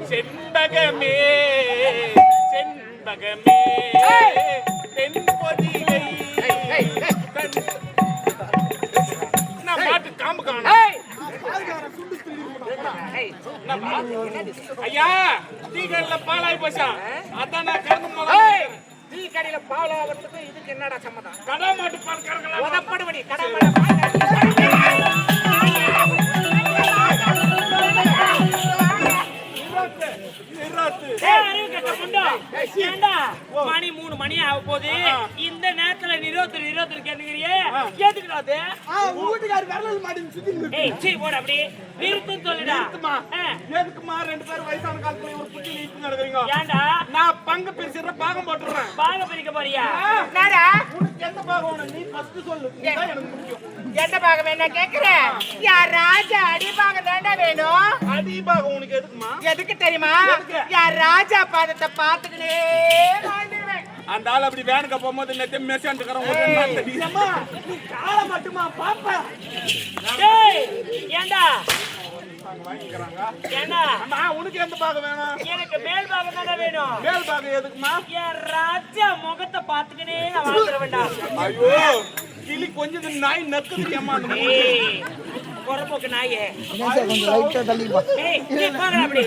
செண்பகமே செண்பகமே தென்பொதிகை நான் பாட்டு காம்பு காணும். ஐயா டீ கடையில பாலாய் போச்சா அதான் நான் கறந்து டீ கடையில பால் ஆகிறதுக்கு இதுக்கு என்னடா சம்மதம்? கடா மாட்டு பால் கறக்கலாம் உதப்படுபடி கடை மாட்டு மணி 3 மணி ஆக போகுது. இந்த நேரத்துல நிரோத்தர் கேட்டுக்கிறியே கேட்டுக்கிறாது. வீட்டுக்காரு விரல் மாட்டி சுத்தி போட அப்படி நிறுத்துன்னு சொல்லுடா. எதுக்குமா 2 பேரும் வயசான காலத்துல ஒரு புத்தி நீட்டு நடக்கிறீங்க? ஏன்டா நான் பங்கு பிரிச்சுற பாகம் போட்டுறேன். பாகம் பிரிக்க போறியா? நாடா உனக்கு எந்த பாகம் வேணும் நீ ஃபர்ஸ்ட் சொல்லு. இதுதான் எனக்கு முக்கியம். என்ன பாகம் என்ன கேக்குறேன்? யார் ராஜா அடி பாகம் தாண்டா வேணும். அடி பாகம் உனக்கு எதுக்குமா? எதுக்கு தெரியுமா? யார் ராஜா பாதத்தை பாத்துக்கிட்டே வாழ்ந்துருவேன். அந்த ஆள் அப்படி வேனுக்கு போகும்போது நெத்தி மெசாண்டுக்கிறோம். நீ காலை மட்டுமா பாப்பா? ஏண்டா வாங்கிக்கிறாங்க. ஏண்டா அம்மா உனக்கு எந்த பாகம் வேணும்? எனக்கு மேல் பாகம் தானே வேணும். மேல் பாகம் எதுக்குமா? என் ராஜா முகத்தை பாத்துக்கினே நான் வாழ்ந்துட வேண்டாம். ஐயோ கிளி கொஞ்சம் நாய் நக்குது ஏமா. பொறப்போக்கு நாயே கொஞ்சம் லைட்டா தள்ளிப்பா. அப்படி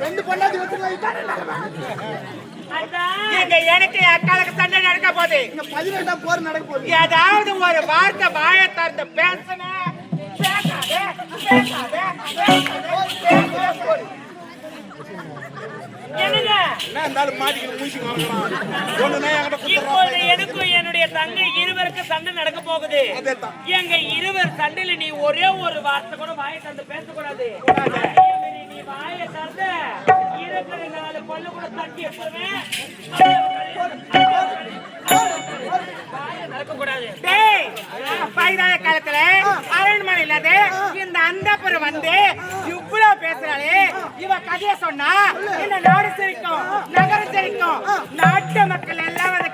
ரெண்டு பொண்ணாதி எனக்கு அக்காலுக்கு சண்டை நடக்க போகுது. 18ஆம் போர் நடக்க போகுது. ஏதாவது ஒரு வார்த்தை வாயை திறந்து பேசுன எனக்கும் என்னுடைய தங்கை இருவருக்கு சண்டை நடக்க போகுது. எங்க இருவர் சண்டையில நீ ஒரே ஒரு வார்த்தை கூட வாயை திறந்து பேசக்கூடாது. நீ வாயை திறந்து இருக்கிற 4 பல்லு கூட தட்டி எடுத்துருவேன். காலத்துல அரண்மனை இல்லாத இந்த அந்தப்புறம் வந்து இவ்வளவு பேசுறாளே, இவ கதைய சொன்னா இந்த நாடு சிரிக்கும், நகரம் சிரிக்கும், நாட்டு மக்கள் எல்லாம் வந்து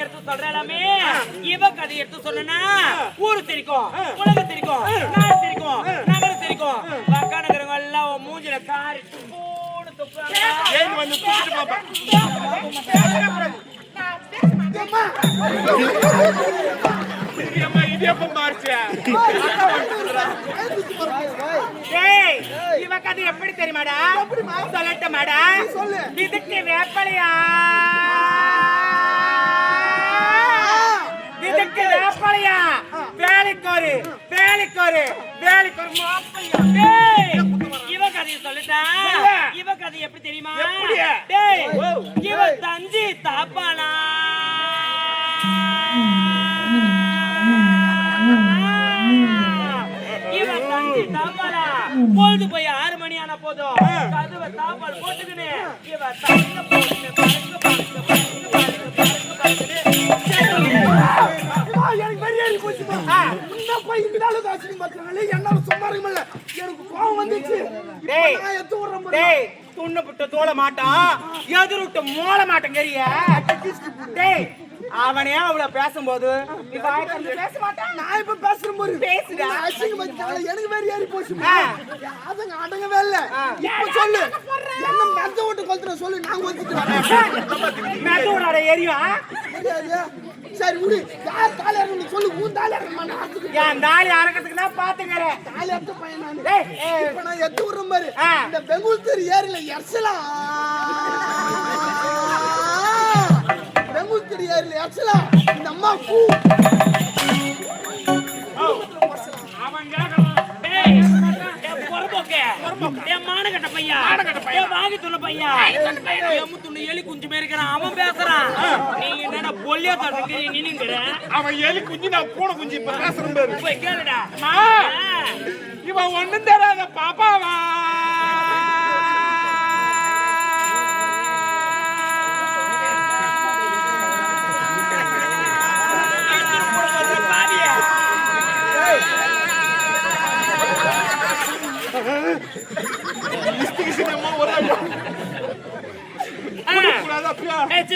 எடுத்து சொல்றாமே. இவ கதை எடுத்து சொன்னா ஊரு தெரிக்கும், உலகம் தெரிக்கும், நாடு தெரிக்கும், நகரம் தெரிக்கும். பக்கா நகரங்கள் எல்லாம் மூஞ்சில காரி இவ கதை எப்படி தெரியுமாடா? சொல்லட்டுமாடா? இதுக்கு வேப்பலையா, இதுக்கு வேப்பலையா, வேலைக்கோரு வேலைக்கோரு வேலைக்கோரு மாப்பையா. இவ கதையை சொல்லிட்டா. இவ கதை எப்படி தெரியுமா? இவ தஞ்சி தாப்பாளா, இவ தஞ்சி தாப்பாளா. பொழுது போய் 6 மணி ஆன போதும் கதவை தாப்பால் போட்டுக்கினு இவ தங்க போட்டு பறக்க பறக்க பறக்க பறக்க எனக்கு மரியாதை போச்சு. இன்னும் போய் இந்த நாள் காசு மாத்திரங்களே என்னால சும்மா இருக்கல. எனக்கு கோவம் வந்துச்சு. நான் எத்து விடுறேன். டேய் துண்ணப்பட்ட தோள மாட்டான், எதிர்விட்டு மோள மாட்டேன் கறிய. டேய் அவனே அவ்வளவு பேசும்போது நீ வாய் திறந்து பேச மாட்டான். நான் இப்ப பேசும்போது பேசுடா. எனக்கு மரியாதை போச்சு. அதுங்க அடங்கவே இல்ல. இப்ப சொல்லு என்ன மெத்த விட்டு கொளுத்துற சொல்லு. நான் ஒத்துக்கிறேன். மெத்த விடாத ஏரியா. சரி விடு. யார் தாலி அறக்கணும் சொல்லு. உன் தாலி அறக்கணும். என் தாலி அறக்கிறதுக்கு தான் பாத்துக்கிறேன். தாலி அறுத்த பையன் நான். இப்ப நான் எத்து விடுறேன் பாரு. இந்த பெங்குல்தூர் ஏரியில எர்சலாம், பெங்குல்தூர் ஏரியில எர்சலாம் இந்த அம்மா பூ எலி குஞ்சு மேய்க்கிறான். அவன் பேசுறான். நீங்க என்னடா பொல்லியா தரீங்க? நீங்க அவன் எலி குஞ்சு, நான் பூனை குஞ்சு. இப்ப பேசுறேன் பாரு. போய் கேளுடா. இவன் ஒண்ணும் தராத பாப்பாவா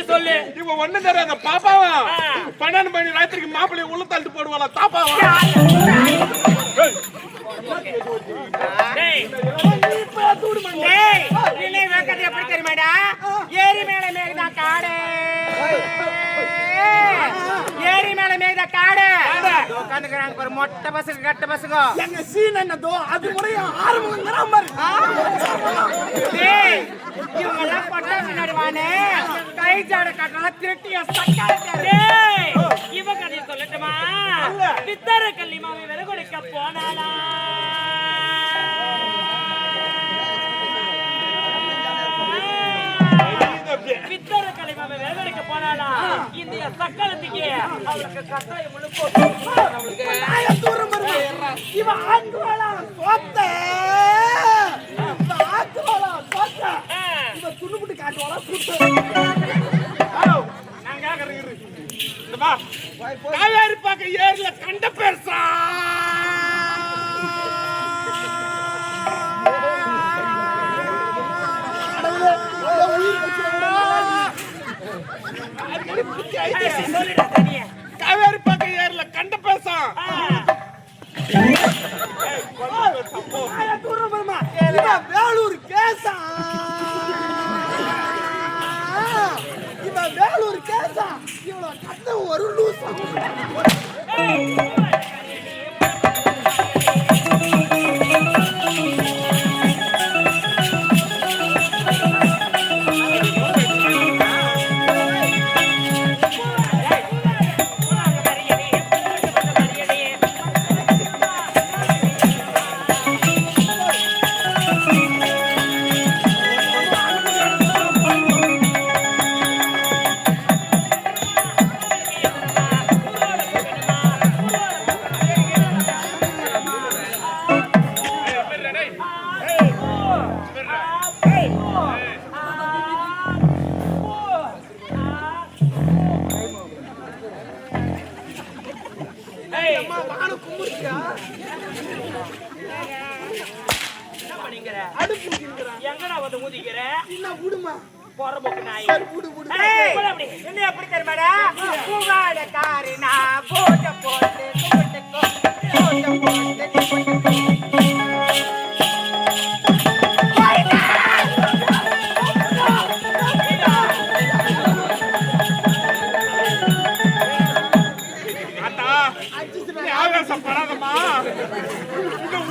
சொல்லு இவன் ஒண்ணு தராத பாப்பாவா 12 மணி ராத்திரிக்கு மாப்பிள்ளைய உள்ள தள்ளி போடுவாளா தாப்பாவா எப்படி தெரியுமாடா ஏரி மேல மேகதான் காடு ஏரி மேல மேகதா காடு உட்காந்துக்கிறாங்க பாரு மொட்டை பசங்க கட்ட பசங்க எங்க சீன் என்னதோ அது முறையா ஆரம்பம் இவங்க எல்லாம் பொட்டை நடுவானே கை ஜாட கட்டலாம் திருட்டிய சக்காலே இவ கதையை சொல்லட்டுமா பித்தர கல்லிமாவை விறகுடைக்க போனாலா பித்தர கல்லிமாவை விறகுடைக்க போனாலா இந்த சக்காலத்துக்கு அவளுக்கு கட்டாயம் முழுக்க இவன் ஆண்டுவாளா சோத்த ஆண்டுவாளா சோத்த இவன் துணுபுட்டு காட்டுவாளா நான் கேக்குறேன் காவேரி பாக்க ஏர்ல கண்ட பெருசா காவேரி பாக்க ஏர்ல கண்ட பெருசா வேலூர் கேசா இவன் வேலூர் கேசா இவ்வளவு கத்த ஒரு லூசா எங்கடா வந்து ஊதிக்கிற என்ன விடுமா போறபோக்கு நாய் என்ன எப்படி தெரியுமாடா பூவாட காரினா போட்ட போட்டு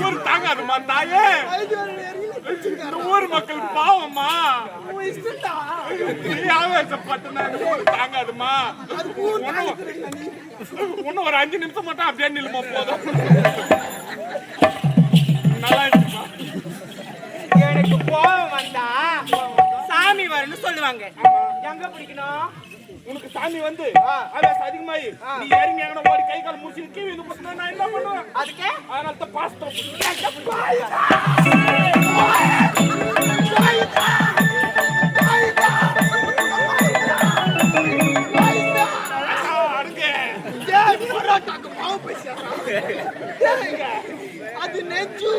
ஊர் தாங்காதுமா தாயே ஊர் மக்கள் பாவம்மா தாங்காதுமா இன்னும் ஒரு 5 நிமிஷம் மட்டும் அப்படியே நிலுமா போதும் நல்லா இருக்குமா எனக்கு கோவம் வந்தா சாமி வரும்னு சொல்லுவாங்க எங்க பிடிக்கணும் உனக்கு சாமி வந்து ஆவேசம் அதிகமாயி நீ இறங்கி எங்கன ஓடி கை கால் முடிச்சு கீழே வந்து போட்டுனா நான் என்ன பண்ணுவேன் அதுக்கு அதனால தான் பாஸ்தோம் அது நெஞ்சு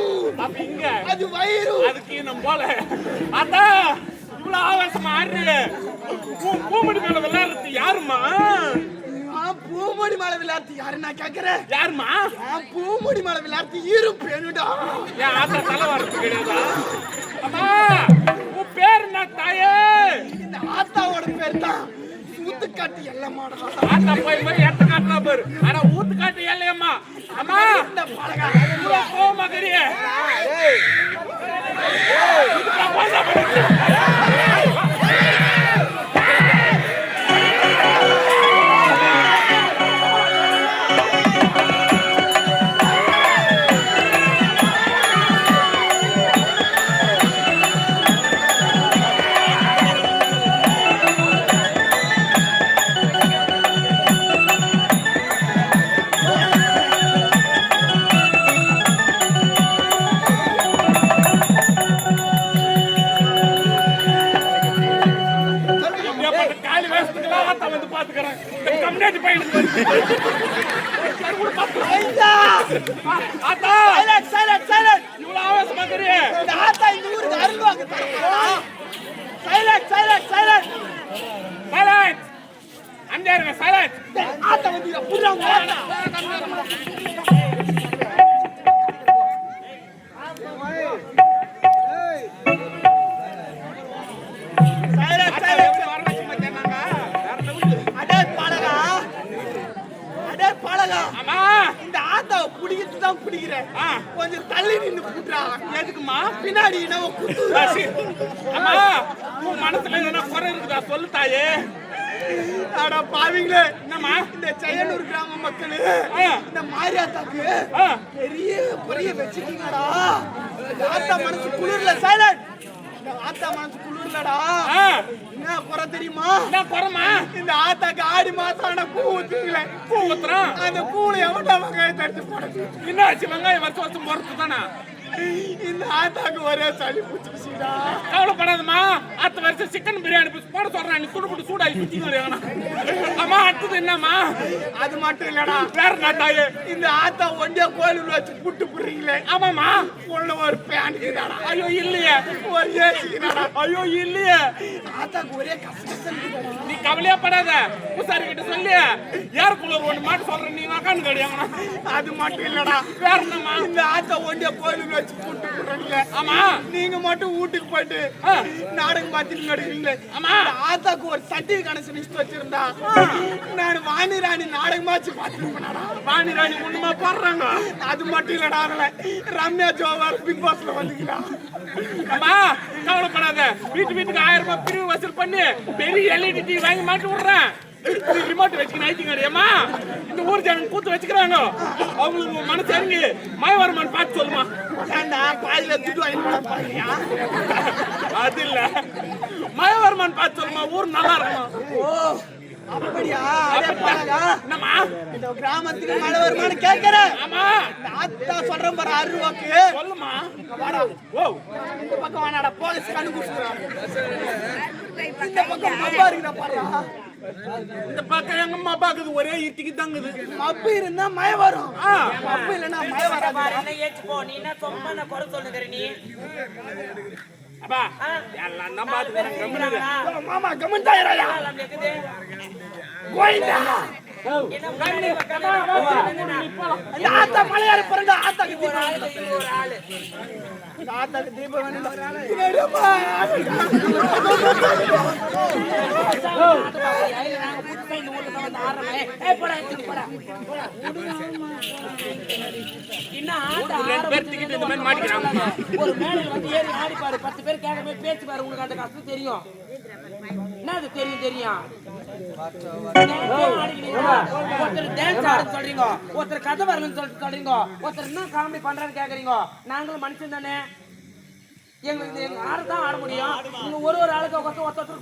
இங்க அது வயிறு அதுக்கு நம்ம போல அதான் இவ்வளவு ஆவேசமா ஆடுறீங்க பூமடி மேல விளையாடுறது யாருமா பூமடி மேல விளையாடுறது யாரு நான் கேக்குறேன் யாருமா பூமடி மேல விளையாடுறது இருப்பேனுடா என் ஆத்தா தலை வரது கிடையாதா அம்மா உன் பேர் என்ன தாயே இந்த ஆத்தாவோட பேர் தான் ஊத்துக்காட்டு எல்லம்மாடா ஆத்தா போய் போய் ஏத்த காட்டுனா பாரு ஆனா ஊத்துக்காட்டு எல்லையம்மா அம்மா இந்த பழகா கோவமா கறியே கண்டிப்பா எனக்கு ஐயா ஆத்தா சைலண்ட் இவ்வளவு ஆவேசமா தெரியே இந்த ஆத்தா இந்த ஊருக்கு அருள் வாங்க சைலண்ட் சைலன்ஸ் அங்கே இருங்க சைலன்ஸ் ஆத்தா வந்து புடுறாங்க ஆமா இந்த ஆத்தாவை பிடிக்கிட்டு தான் பிடிக்கிறேன் கொஞ்சம் தள்ளி நின்று கூட்டுறாங்க எதுக்குமா பின்னாடி நம்ம குத்து அம்மா உன் மனசுல எதனா குறை இருக்குதா சொல்லு தாயே ஆனா பாவீங்களே என்னம்மா இந்த செயலூர் கிராம மக்களு இந்த மாரியாத்தாக்கு பெரிய பெரிய வச்சுட்டீங்கடா இந்த ஆத்தா மனசு குளிர்ல சைலண்ட் இந்த ஆத்தா மனசு குளிர்லடா என்ன குறை தெரியுமா என்ன குறைமா இந்த ஆத்தாக்கு ஆடி மாசம் ஆனா பூ ஊத்துங்களே பூ ஊத்துறோம் அந்த பூவுல எவன்டா வெங்காயம் தடுத்து போடுது என்ன ஆச்சு வெங்காயம் வருஷம் போறது தானே இந்த ஆத்தாக்கு ஒரே சளி பிடிச்சிச்சுடா கவலைப்படாதம்மா அடுத்த வருஷம் சிக்கன் பிரியாணி போட சொல்றேன் நீ சுடு போட்டு சூடாகி சுத்திங்க அம்மா அடுத்தது என்னம்மா அது மட்டும் இல்லடா வேற என்ன தாயே இந்த ஆத்தா ஒண்டியா கோயிலுள்ள வச்சு புட்டு புடுறீங்களே ஆமாமா உள்ள ஒரு பேனுக்குதாடா ஐயோ இல்லையே ஒரு ஏசிக்குதாடா ஐயோ இல்லையே ஆத்தாக்கு ஒரே கஷ்டம் நீ கவலையா படாத பூசாரி கிட்ட சொல்லி யாருக்குள்ள ஒண்ணு மாட்டு சொல்றேன் நீ உக்காந்து கிடையாது அது மட்டும் இல்லடா வேற என்னம்மா இந்த ஆத்தா ஒண்டியா கோயிலுள்ள வச்சு புட்டு புடுறீங்களே ஆமா நீங்க மட்டும் வீட்டுக்கு போயிட்டு நாடகம் பார்த்துட்டு நடுவீங்களே ஆமா ஆத்தாக்கு ஒரு சட்டி கணக்கு லிஸ்ட் வச்சிருந்தா நான் வாணி ராணி நாடகமாச்சு பார்த்துருப்பேன்டா வாணி ராணி ஒண்ணுமா போடுறாங்க அது மட்டும் இல்லடா அதுல ரம்யா ஜோவார் பிக் பாஸ்ல வந்துக்கிறான் அம்மா கவலைப்படாத வீட்டுக்கு 1000 ரூபாய் பிரிவு வசூல் பண்ணி பெரிய எல்இடி டிவி வாங்கி மாட்டி விடுறேன் ரிமோட் வச்சுக்கணும் ஐத்திங்கடியம்மா இந்த ஊர் ஜனங்க கூத்து வச்சுக்கிறாங்க அவங்களுக்கு மனசு இறங்கி மயவரமான்னு பார்த்து சொல்லுமா ஏண்டா பாதியில துட்டு வாங்கி பாருங்க அது இல்ல மயவரமான்னு பார்த்து சொல்லுமா ஊர் நல்லா இருக்கணும் ஓ அப்படியா அதே பாருங்க என்னம்மா இந்த கிராமத்துக்கு மழை வருமானு கேட்கிறேன் ஆமா ஆத்தா சொல்றேன் பாரு 6 ரூபாய்க்கு சொல்லுமா வாடா ஓ இந்த பக்கம் வாடா போலீஸ் கண்ணு குடுக்குறான் இந்த பக்கம் மப்பா இருக்குடா பாருடா இந்த பக்கம் எங்க அம்மா பாக்குது ஒரே இட்டிக்கு தங்குது மப்பு இருந்தா மழை வரும் மப்பு இல்லைன்னா மழை வராது என்ன ஏச்சு போ நீ என்ன சொம்மா நான் குறை சொல்லுகிற நீ அப்பா எல்லாம் தான் பாத்துக்கிறேன் மாமா கமெண்ட் ஆயிராயா எல்லாம் கேக்குது கோயிந்தா என்ன பண்ணி வைக்கமா இந்த ஆத்தா மலையாள பிறந்த ஆத்தாக்கு ஒரு ஆளு ஒரு ஆளு ஆத்தாக்கு தீபம் வேணும்டா ரெண்டு பேர் டிக்கெட் இந்த மாதிரி மாட்டிக்கிறாங்க ஒரு மேடையில் வந்து ஏறி ஆடி பாரு 10 பேர் கேட்கவே பேச்சு பாரு உங்களுக்கு அந்த கஷ்டம் தெரியும் என்ன அது தெரியும் ஒருத்தர் டான்ஸ் ஆட சொல்றீங்க ஒருத்தர் கதை வரலன்னு சொல்லிட்டு சொல்றீங்க ஒருத்தர் என்ன காமெடி பண்றான்னு கேக்குறீங்க நாங்களும் மனுஷன் தானே எங்களுக்கு ஆடத்தான் ஆட முடியும் நீங்க ஒரு ஆளுக்கு ஒருத்தர்